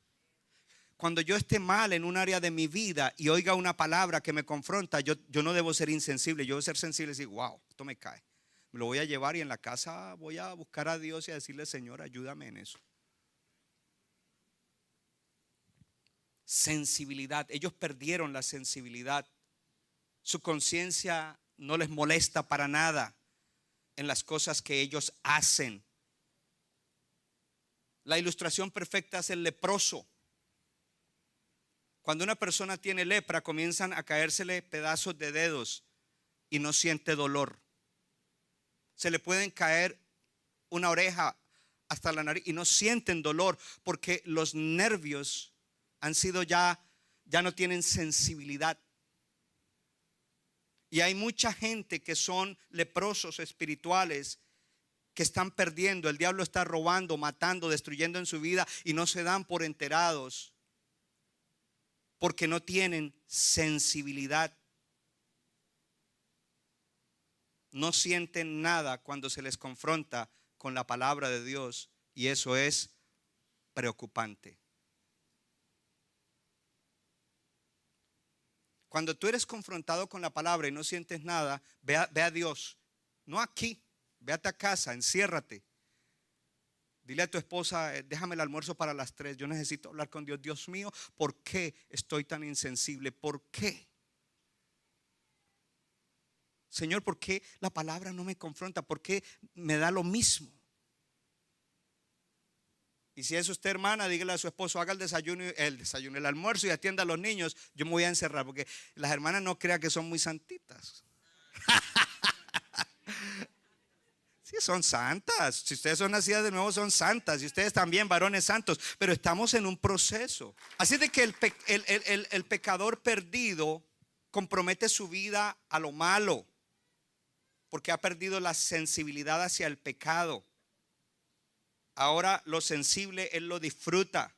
Cuando yo esté mal en un área de mi vida y oiga una palabra que me confronta, yo no debo ser insensible, yo debo ser sensible y decir, wow, esto me cae. Me lo voy a llevar y en la casa voy a buscar a Dios y a decirle, Señor, ayúdame en eso. Sensibilidad. Ellos perdieron la sensibilidad. Su conciencia no les molesta para nada en las cosas que ellos hacen. La ilustración perfecta es el leproso. Cuando una persona tiene lepra, comienzan a caérsele pedazos de dedos y no siente dolor. Se le pueden caer una oreja hasta la nariz y no sienten dolor porque los nervios han sido ya no tienen sensibilidad. Y hay mucha gente que son leprosos espirituales que están perdiendo. El diablo está robando, matando, destruyendo en su vida y no se dan por enterados porque no tienen sensibilidad. No sienten nada cuando se les confronta con la palabra de Dios, y eso es preocupante. Cuando tú eres confrontado con la palabra y no sientes nada, ve a Dios. No aquí, ve a tu casa, enciérrate. Dile a tu esposa, déjame el almuerzo para las 3. Yo necesito hablar con Dios. Dios mío, ¿por qué estoy tan insensible? ¿Por qué? Señor, ¿por qué la palabra no me confronta? ¿Por qué me da lo mismo? Y si es usted hermana, dígale a su esposo, haga el almuerzo y atienda a los niños. Yo me voy a encerrar porque las hermanas no crean que son muy santitas. Sí, son santas. Si ustedes son nacidas de nuevo, son santas. Y ustedes también, varones santos. Pero estamos en un proceso. Así de que el pecador perdido compromete su vida a lo malo, porque ha perdido la sensibilidad hacia el pecado. Ahora lo sensible él lo disfruta.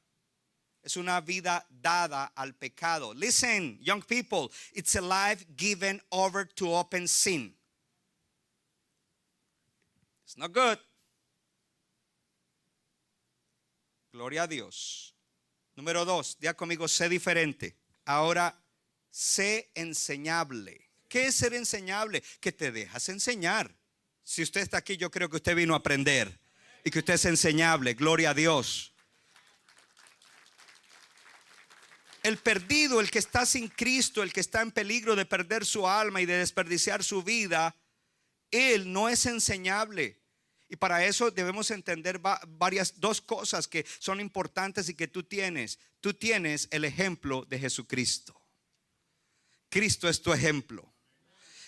Es una vida dada al pecado. Listen, young people, it's a life given over to open sin. It's not good. Gloria a Dios. Número 2, diga conmigo, sé diferente. Ahora, sé enseñable. ¿Qué es ser enseñable? Que te dejas enseñar. Si usted está aquí, yo creo que usted vino a aprender y que usted es enseñable. Gloria a Dios. El perdido, el que está sin Cristo, el que está en peligro de perder su alma y de desperdiciar su vida, él no es enseñable. Y para eso debemos entender dos cosas que son importantes y que tú tienes. Tú tienes el ejemplo de Jesucristo. Cristo es tu ejemplo.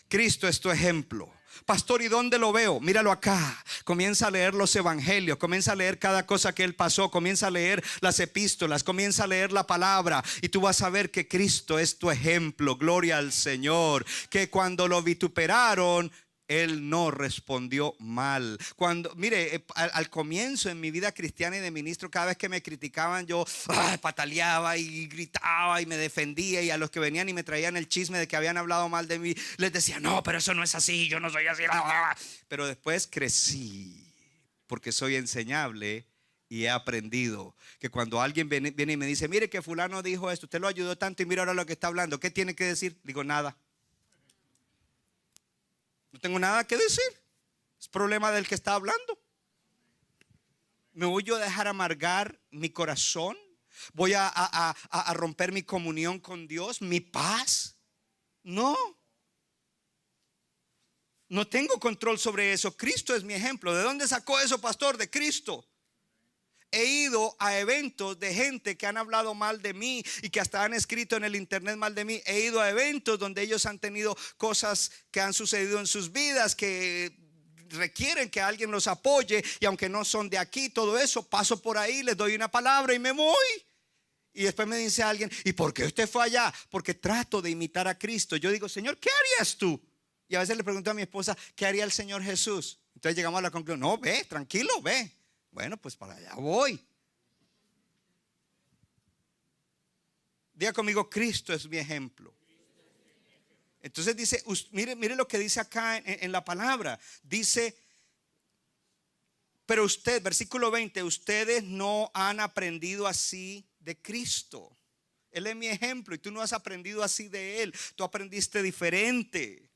Cristo es tu ejemplo. Pastor, ¿y dónde lo veo? Míralo acá. Comienza a leer los evangelios, comienza a leer cada cosa que él pasó, comienza a leer las epístolas, comienza a leer la palabra y tú vas a ver que Cristo es tu ejemplo. Gloria al Señor. Que cuando lo vituperaron, él no respondió mal. Cuando, mire, al comienzo en mi vida cristiana y de ministro, cada vez que me criticaban, yo pataleaba y gritaba y me defendía. Y a los que venían y me traían el chisme de que habían hablado mal de mí, les decía, no, pero eso no es así, yo no soy así. Pero después crecí, porque soy enseñable y he aprendido que cuando alguien viene y me dice, mire que fulano dijo esto, usted lo ayudó tanto y mira ahora lo que está hablando, ¿qué tiene que decir? Digo, nada. No tengo nada que decir. Es problema del que está hablando. ¿Me voy yo a dejar amargar mi corazón? ¿Voy a romper mi comunión con Dios? ¿Mi paz? No. No tengo control sobre eso. Cristo es mi ejemplo. ¿De dónde sacó eso, pastor? De Cristo. He ido a eventos de gente que han hablado mal de mí y que hasta han escrito en el internet mal de mí. He ido a eventos donde ellos han tenido cosas que han sucedido en sus vidas que requieren que alguien los apoye, y aunque no son de aquí, todo eso, paso por ahí, les doy una palabra y me voy. Y después me dice alguien, ¿y por qué usted fue allá? Porque trato de imitar a Cristo. Yo digo, Señor, ¿qué harías tú? Y a veces le pregunto a mi esposa, ¿qué haría el Señor Jesús? Entonces llegamos a la conclusión, no, ve, tranquilo, ve. Bueno, pues para allá voy. Diga conmigo, Cristo es mi ejemplo. Entonces dice, mire lo que dice acá en la palabra. Dice, pero usted, versículo 20, ustedes no han aprendido así de Cristo. Él es mi ejemplo y tú no has aprendido así de Él. Tú aprendiste diferente.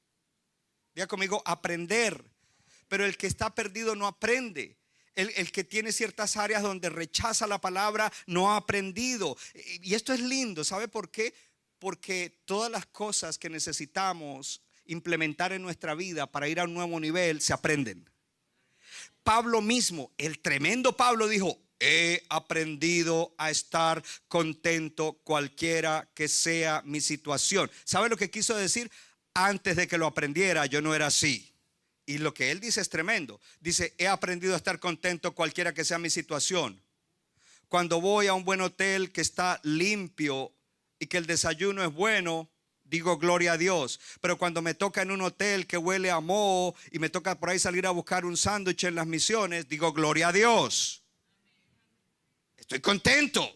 Diga conmigo, aprender. Pero el que está perdido no aprende. El que tiene ciertas áreas donde rechaza la palabra no ha aprendido. Y esto es lindo, ¿sabe por qué? Porque todas las cosas que necesitamos implementar en nuestra vida para ir a un nuevo nivel se aprenden. Pablo mismo, el tremendo Pablo, dijo, he aprendido a estar contento cualquiera que sea mi situación. ¿Sabe lo que quiso decir? Antes de que lo aprendiera yo no era así. Y lo que él dice es tremendo. Dice, he aprendido a estar contento cualquiera que sea mi situación. Cuando voy a un buen hotel que está limpio y que el desayuno es bueno, digo gloria a Dios. Pero cuando me toca en un hotel que huele a moho y me toca por ahí salir a buscar un sándwich en las misiones, digo gloria a Dios. Estoy contento.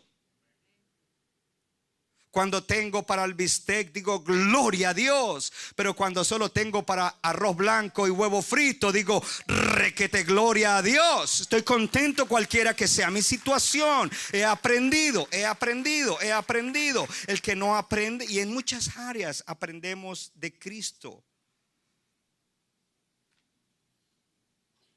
Cuando tengo para el bistec, digo gloria a Dios. Pero cuando solo tengo para arroz blanco y huevo frito, digo requete gloria a Dios. Estoy contento cualquiera que sea mi situación. He aprendido. El que no aprende, y en muchas áreas aprendemos de Cristo.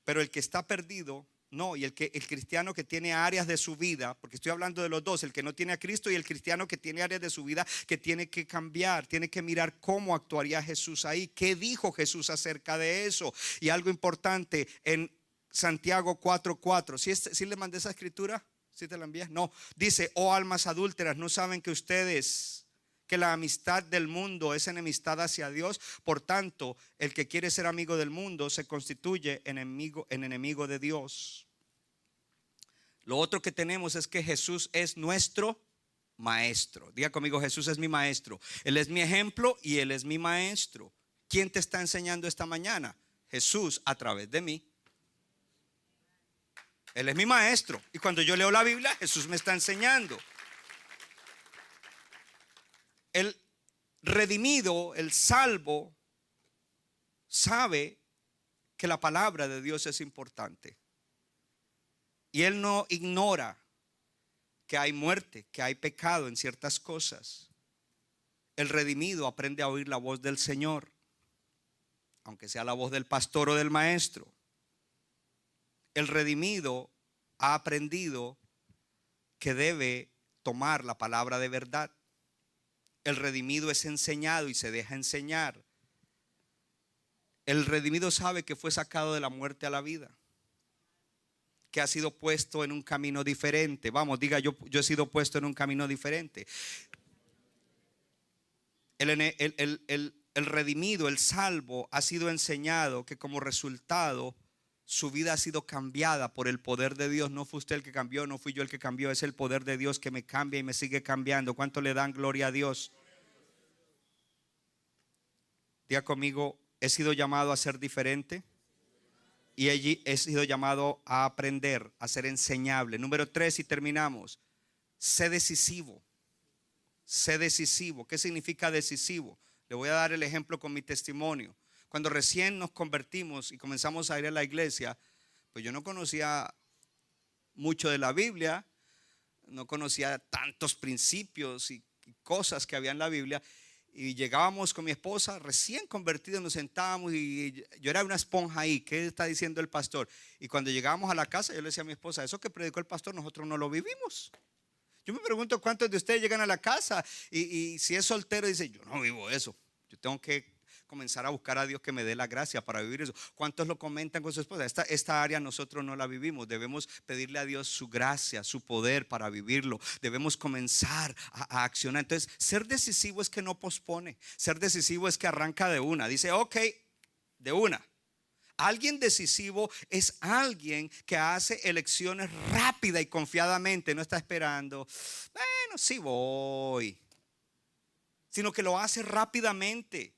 Pero el que está perdido, no. Y el cristiano que tiene áreas de su vida, porque estoy hablando de los dos, el que no tiene a Cristo y el cristiano que tiene áreas de su vida que tiene que cambiar, tiene que mirar cómo actuaría Jesús ahí, qué dijo Jesús acerca de eso. Y algo importante en Santiago 4:4, ¿sí le mandé esa escritura? ¿Sí te la envías? No, dice, oh almas adúlteras, ¿no saben que que la amistad del mundo es enemistad hacia Dios? Por tanto, el que quiere ser amigo del mundo se constituye en enemigo de Dios. Lo otro que tenemos es que Jesús es nuestro maestro. Diga conmigo, Jesús es mi maestro. Él es mi ejemplo y Él es mi maestro. ¿Quién te está enseñando esta mañana? Jesús a través de mí. Él es mi maestro. Y cuando yo leo la Biblia, Jesús me está enseñando. El redimido, el salvo, sabe que la palabra de Dios es importante. Y él no ignora que hay muerte, que hay pecado en ciertas cosas. El redimido aprende a oír la voz del Señor, aunque sea la voz del pastor o del maestro. El redimido ha aprendido que debe tomar la palabra de verdad. El redimido es enseñado y se deja enseñar. El redimido sabe que fue sacado de la muerte a la vida, que ha sido puesto en un camino diferente. Vamos, diga, yo he sido puesto en un camino diferente. El redimido, el salvo, ha sido enseñado que como resultado su vida ha sido cambiada por el poder de Dios. No fue usted el que cambió, no fui yo el que cambió, es el poder de Dios que me cambia y me sigue cambiando. ¿Cuánto le dan gloria a Dios? Diga conmigo, he sido llamado a ser diferente y allí he sido llamado a aprender, a ser enseñable. Número 3 y terminamos. Sé decisivo. Sé decisivo. ¿Qué significa decisivo? Le voy a dar el ejemplo con mi testimonio. Cuando recién nos convertimos y comenzamos a ir a la iglesia, pues yo no conocía mucho de la Biblia, no conocía tantos principios y cosas que había en la Biblia. Y llegábamos con mi esposa, recién convertidos, nos sentábamos y yo era una esponja ahí. ¿Qué está diciendo el pastor? Y cuando llegábamos a la casa, yo le decía a mi esposa, eso que predicó el pastor nosotros no lo vivimos. Yo me pregunto cuántos de ustedes llegan a la casa y si es soltero dice, yo no vivo eso. Yo tengo que comenzar a buscar a Dios que me dé la gracia para vivir eso. ¿Cuántos lo comentan con su esposa? Esta área nosotros no la vivimos. Debemos pedirle a Dios su gracia, su poder para vivirlo. Debemos comenzar a accionar. Entonces, ser decisivo es que no pospone. Ser decisivo es que arranca de una. Dice, ok, de una. Alguien decisivo es alguien que hace elecciones rápida y confiadamente. No está esperando, bueno, sí voy, sino que lo hace rápidamente.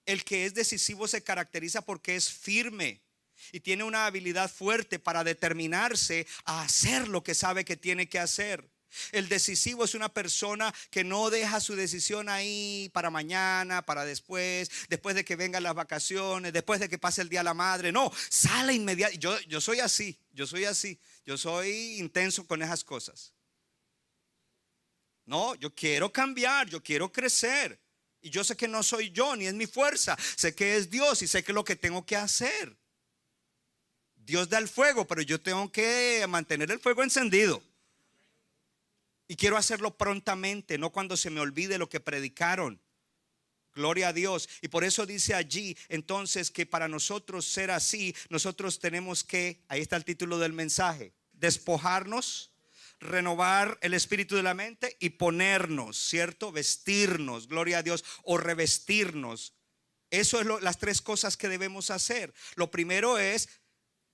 El que es decisivo se caracteriza porque es firme y tiene una habilidad fuerte para determinarse a hacer lo que sabe que tiene que hacer. El decisivo es una persona que no deja su decisión ahí para mañana, para después de que vengan las vacaciones, después de que pase el día de la madre. No, sale inmediato. Yo soy así. Yo soy intenso con esas cosas. No, yo quiero cambiar, yo quiero crecer. Y yo sé que no soy yo, ni es mi fuerza. Sé que es Dios y sé que es lo que tengo que hacer. Dios da el fuego, pero yo tengo que mantener el fuego encendido. Y quiero hacerlo prontamente, no cuando se me olvide lo que predicaron. Gloria a Dios. Y por eso dice allí entonces que para nosotros ser así, nosotros tenemos que, ahí está el título del mensaje, despojarnos, renovar el espíritu de la mente y ponernos, ¿cierto? Vestirnos, gloria a Dios, o revestirnos Eso es las tres cosas que debemos hacer. Lo primero es,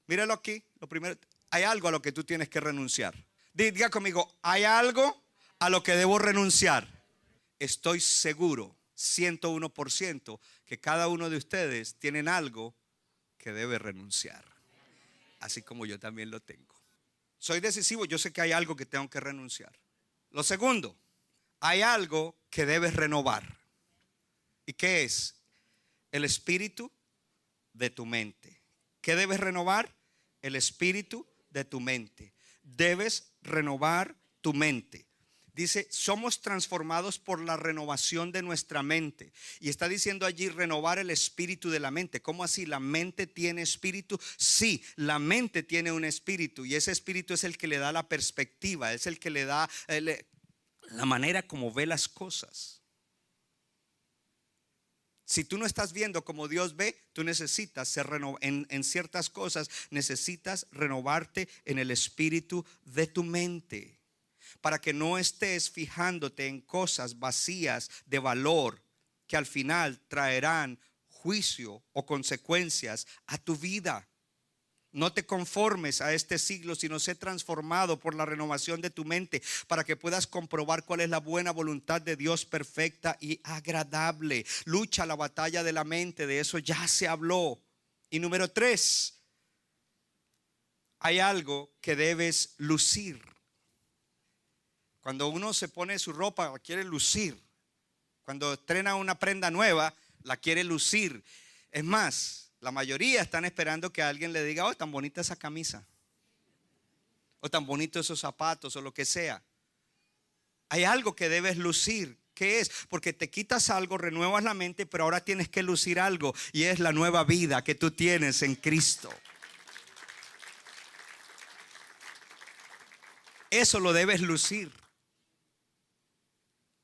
míralo aquí, lo primero, hay algo a lo que tú tienes que renunciar. Diga conmigo, hay algo a lo que debo renunciar. Estoy seguro, 101%, que cada uno de ustedes tienen algo que debe renunciar. Así como yo también lo tengo. Soy decisivo, yo sé que hay algo que tengo que renunciar. Lo segundo, hay algo que debes renovar. ¿Y qué es? El espíritu de tu mente. ¿Qué debes renovar? El espíritu de tu mente. Debes renovar tu mente. Dice, somos transformados por la renovación de nuestra mente. Y está diciendo allí renovar el espíritu de la mente. ¿Cómo así? ¿La mente tiene espíritu? Sí, la mente tiene un espíritu. Y ese espíritu es el que le da la perspectiva. Es el que le da la manera como ve las cosas. Si tú no estás viendo como Dios ve, tú necesitas ser en ciertas cosas, necesitas renovarte en el espíritu de tu mente. Para que no estés fijándote en cosas vacías de valor que al final traerán juicio o consecuencias a tu vida. No te conformes a este siglo, sino sé transformado por la renovación de tu mente para que puedas comprobar cuál es la buena voluntad de Dios perfecta y agradable. Lucha la batalla de la mente, de eso ya se habló. Y número 3, hay algo que debes lucir. Cuando uno se pone su ropa, la quiere lucir. Cuando estrena una prenda nueva, la quiere lucir. Es más, la mayoría están esperando que alguien le diga, oh, tan bonita esa camisa. O tan bonito esos zapatos o lo que sea. Hay algo que debes lucir. ¿Qué es? Porque te quitas algo, renuevas la mente, pero ahora tienes que lucir algo. Y es la nueva vida que tú tienes en Cristo. Eso lo debes lucir.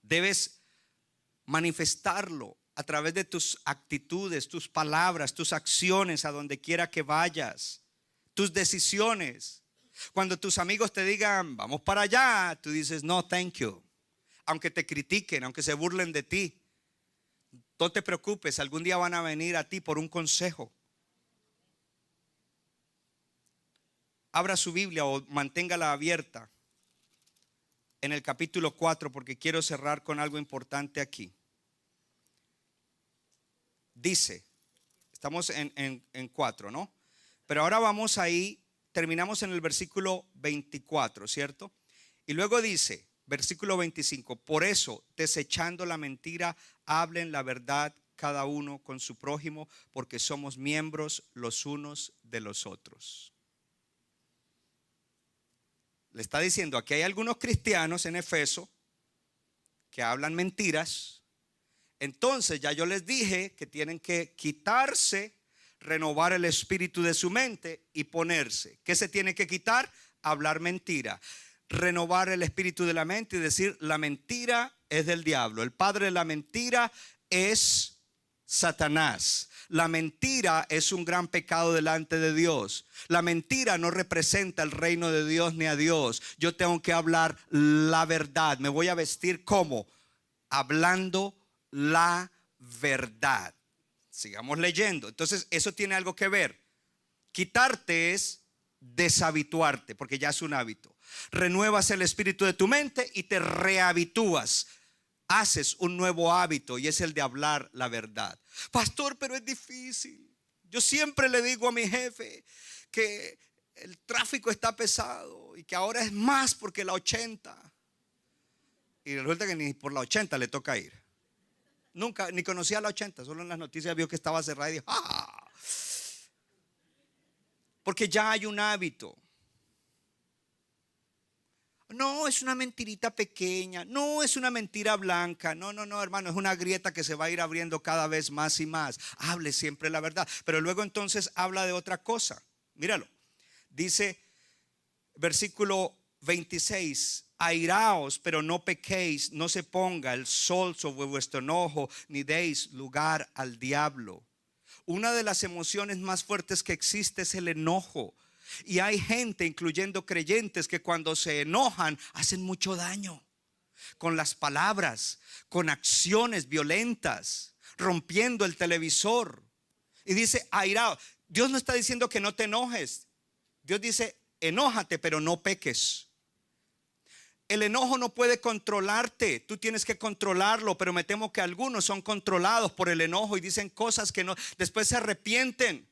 Debes manifestarlo a través de tus actitudes, tus palabras, tus acciones a donde quiera que vayas, tus decisiones. Cuando tus amigos te digan, vamos para allá, tú dices, no, thank you. Aunque te critiquen, aunque se burlen de ti, no te preocupes, algún día van a venir a ti por un consejo. Abra su Biblia o manténgala abierta en el capítulo 4, porque quiero cerrar con algo importante aquí. Dice, estamos en 4, ¿no? Pero ahora vamos ahí, terminamos en el versículo 24, ¿cierto? Y luego dice, versículo 25, por eso, desechando la mentira, hablen la verdad cada uno con su prójimo, porque somos miembros los unos de los otros. Le está diciendo, aquí hay algunos cristianos en Efeso que hablan mentiras. Entonces ya yo les dije que tienen que quitarse, renovar el espíritu de su mente y ponerse. ¿Qué se tiene que quitar? Hablar mentira. Renovar el espíritu de la mente y decir, la mentira es del diablo. El padre de la mentira es Satanás. La mentira es un gran pecado delante de Dios. La mentira no representa el reino de Dios ni a Dios. Yo tengo que hablar la verdad. Me voy a vestir como hablando la verdad. Sigamos leyendo. Entonces eso tiene algo que ver. Quitarte es deshabituarte, porque ya es un hábito. Renuevas el espíritu de tu mente y te rehabitúas. Haces un nuevo hábito y es el de hablar la verdad. Pastor, pero es difícil. Yo siempre le digo a mi jefe que el tráfico está pesado y que ahora es más porque la 80. Y resulta que ni por la 80 le toca ir. Nunca, ni conocía la 80, solo en las noticias vio que estaba cerrada y dijo, ¡ah! Porque ya hay un hábito. No, es una mentirita pequeña. No, es una mentira blanca. No, hermano, es una grieta que se va a ir abriendo cada vez más y más. Hable siempre la verdad. Pero luego entonces habla de otra cosa. Míralo. Dice, versículo 26. Airaos, pero no pequéis. No se ponga el sol sobre vuestro enojo, ni deis lugar al diablo. Una de las emociones más fuertes que existe es el enojo. Y hay gente, incluyendo creyentes, que cuando se enojan hacen mucho daño con las palabras, con acciones violentas. rompiendo el televisor. Y dice, airado. Dios no está diciendo que no te enojes. Dios dice, enójate, pero no peques. El enojo no puede controlarte, tú tienes que controlarlo, pero me temo que algunos son controlados por el enojo y dicen cosas que no, después se arrepienten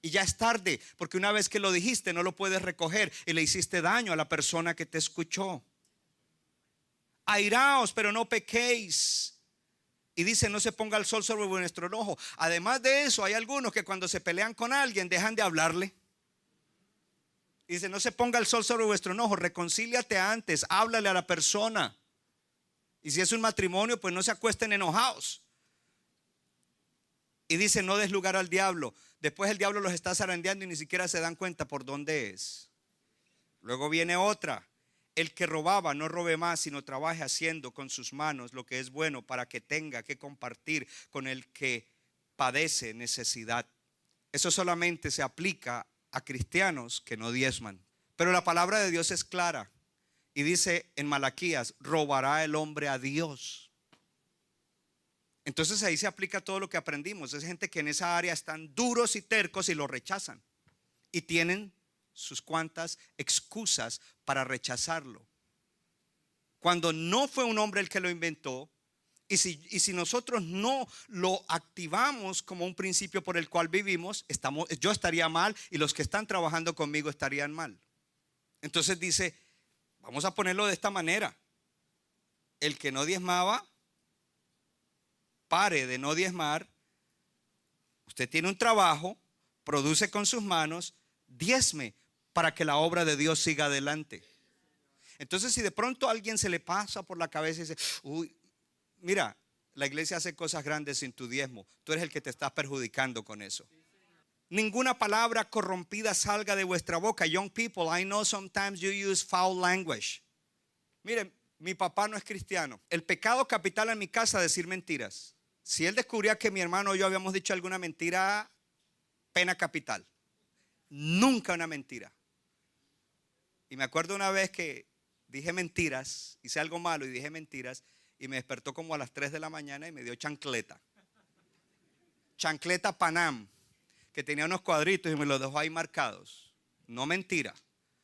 y ya es tarde, porque una vez que lo dijiste no lo puedes recoger y le hiciste daño a la persona que te escuchó. Airaos, pero no pequéis. Y dice, no se ponga el sol sobre vuestro enojo. Además de eso, hay algunos que cuando se pelean con alguien dejan de hablarle. Dice, no se ponga el sol sobre vuestro enojo, reconcíliate antes, háblale a la persona. Y si es un matrimonio, pues no se acuesten enojados. Y dice, no des lugar al diablo. Después el diablo los está zarandeando y ni siquiera se dan cuenta por dónde es. Luego viene otra. El que robaba no robe más, sino trabaje haciendo con sus manos lo que es bueno, para que tenga que compartir con el que padece necesidad. Eso solamente se aplica a cristianos que no diezman. Pero la palabra de Dios es clara y dice en Malaquías, robará el hombre a Dios. Entonces ahí se aplica todo lo que aprendimos. Es gente que en esa área están duros y tercos y lo rechazan y tienen sus cuantas excusas para rechazarlo, cuando no fue un hombre el que lo inventó. Y si nosotros no lo activamos como un principio por el cual vivimos, yo estaría mal y los que están trabajando conmigo estarían mal. Entonces dice, vamos a ponerlo de esta manera: el que no diezmaba, pare de no diezmar. Usted tiene un trabajo, produce con sus manos, diezme para que la obra de Dios siga adelante. Entonces, si de pronto a alguien se le pasa por la cabeza y dice, uy, mira, la iglesia hace cosas grandes sin tu diezmo, tú eres el que te estás perjudicando con eso. Ninguna palabra corrompida salga de vuestra boca. Young people, I know sometimes you use foul language. Miren, mi papá no es cristiano. El pecado capital en mi casa es decir mentiras. Si él descubría que mi hermano o yo habíamos dicho alguna mentira, pena capital. Nunca una mentira. Y me acuerdo una vez que dije mentiras, hice algo malo y dije mentiras, y me despertó como a las 3 de la mañana y me dio chancleta. Chancleta Panam, que tenía unos cuadritos y me los dejó ahí marcados. No mentira.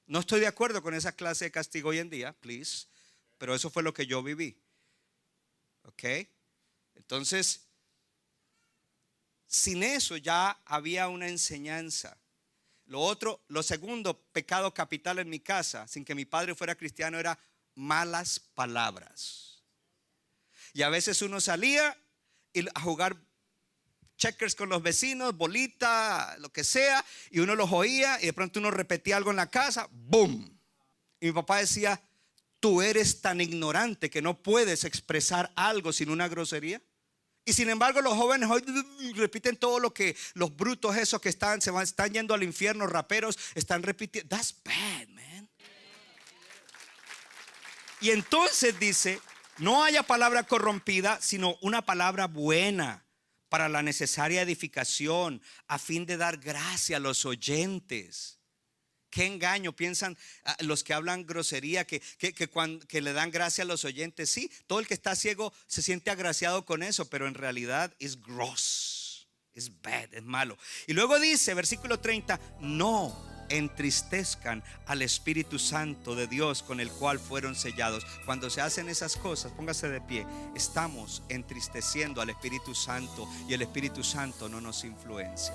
No estoy de acuerdo con esa clase de castigo hoy en día, please, pero eso fue lo que yo viví. ¿Ok? Entonces, sin eso ya había una enseñanza. Lo segundo pecado capital en mi casa, sin que mi padre fuera cristiano, era malas palabras. Y a veces uno salía a jugar checkers con los vecinos, bolita, lo que sea, y uno los oía y de pronto uno repetía algo en la casa, ¡boom! Y mi papá decía, tú eres tan ignorante que no puedes expresar algo sin una grosería. Y sin embargo los jóvenes hoy repiten todo lo que los brutos esos que están yendo al infierno, raperos, están repitiendo. That's bad, man. Y entonces dice, no haya palabra corrompida, sino una palabra buena para la necesaria edificación, a fin de dar gracia a los oyentes. Qué engaño, piensan los que hablan grosería que le dan gracia a los oyentes. Sí, todo el que está ciego se siente agraciado con eso, pero en realidad es gross, es bad, es malo. Y luego dice, versículo 30, no entristezcan al Espíritu Santo de Dios, con el cual fueron sellados. Cuando se hacen esas cosas, póngase de pie, estamos entristeciendo al Espíritu Santo y el Espíritu Santo no nos influencia.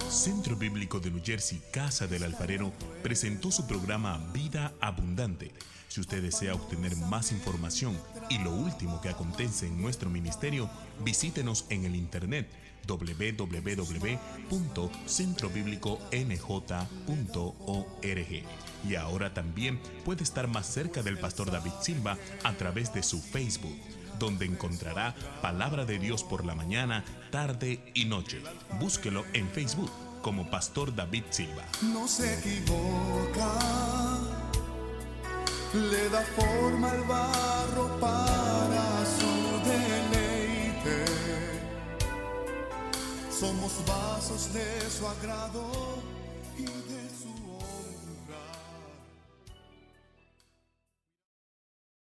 Centro Bíblico de New Jersey, Casa del Alfarero, presentó su programa Vida Abundante. Si usted desea obtener más información y lo último que acontece en nuestro ministerio, visítenos en el internet www.centrobibliconj.org. Y ahora también puede estar más cerca del pastor David Silva a través de su Facebook, donde encontrará palabra de Dios por la mañana, tarde y noche. Búsquelo en Facebook como Pastor David Silva. No se equivoca, le da forma al barro para su deleite. Somos vasos de su agrado y de su